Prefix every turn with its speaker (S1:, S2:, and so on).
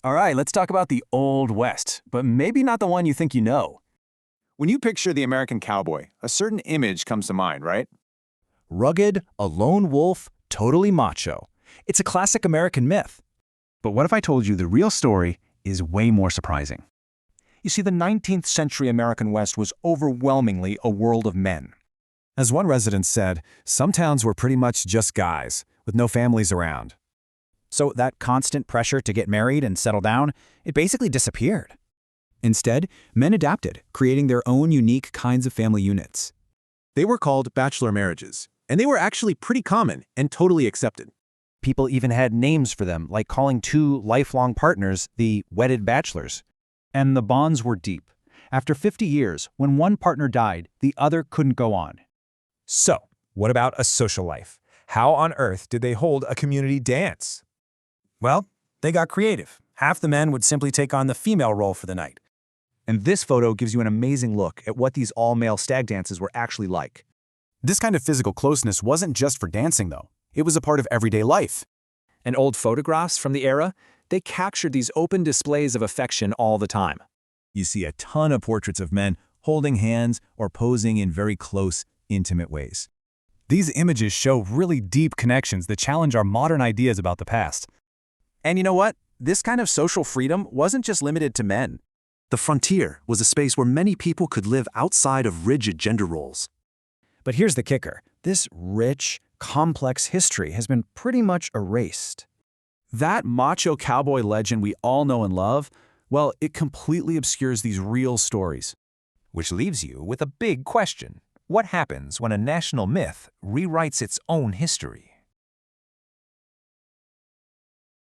S1: All right, let's talk about the Old West, but maybe not the one you think you know.
S2: When you picture the American cowboy, a certain image comes to mind, right?
S3: Rugged, a lone wolf, totally macho. It's a classic American myth.
S4: But what if I told you the real story is way more surprising?
S5: You see, the 19th century American West was overwhelmingly a world of men.
S6: As one resident said, some towns were pretty much just guys, with no families around.
S3: So that constant pressure to get married and settle down, it basically disappeared.
S6: Instead, men adapted, creating their own unique kinds of family units. They were called bachelor marriages, and they were actually pretty common and totally accepted.
S3: People even had names for them, like calling two lifelong partners the wedded bachelors.
S4: And the bonds were deep. After 50 years, when one partner died, the other couldn't go on.
S7: So, what about a social life? How on earth did they hold a community dance?
S5: Well, they got creative. Half the men would simply take on the female role for the night.
S3: And this photo gives you an amazing look at what these all-male stag dances were actually like.
S6: This kind of physical closeness wasn't just for dancing, though. It was a part of everyday life.
S1: And old photographs from the era, they captured these open displays of affection all the time.
S6: You see a ton of portraits of men holding hands or posing in very close, intimate ways.
S4: These images show really deep connections that challenge our modern ideas about the past.
S3: And you know what? This kind of social freedom wasn't just limited to men.
S8: The frontier was a space where many people could live outside of rigid gender roles.
S3: But here's the kicker. This rich, complex history has been pretty much erased.
S6: That macho cowboy legend we all know and love, well, it completely obscures these real stories.
S7: Which leaves you with a big question. What happens when a national myth rewrites its own history?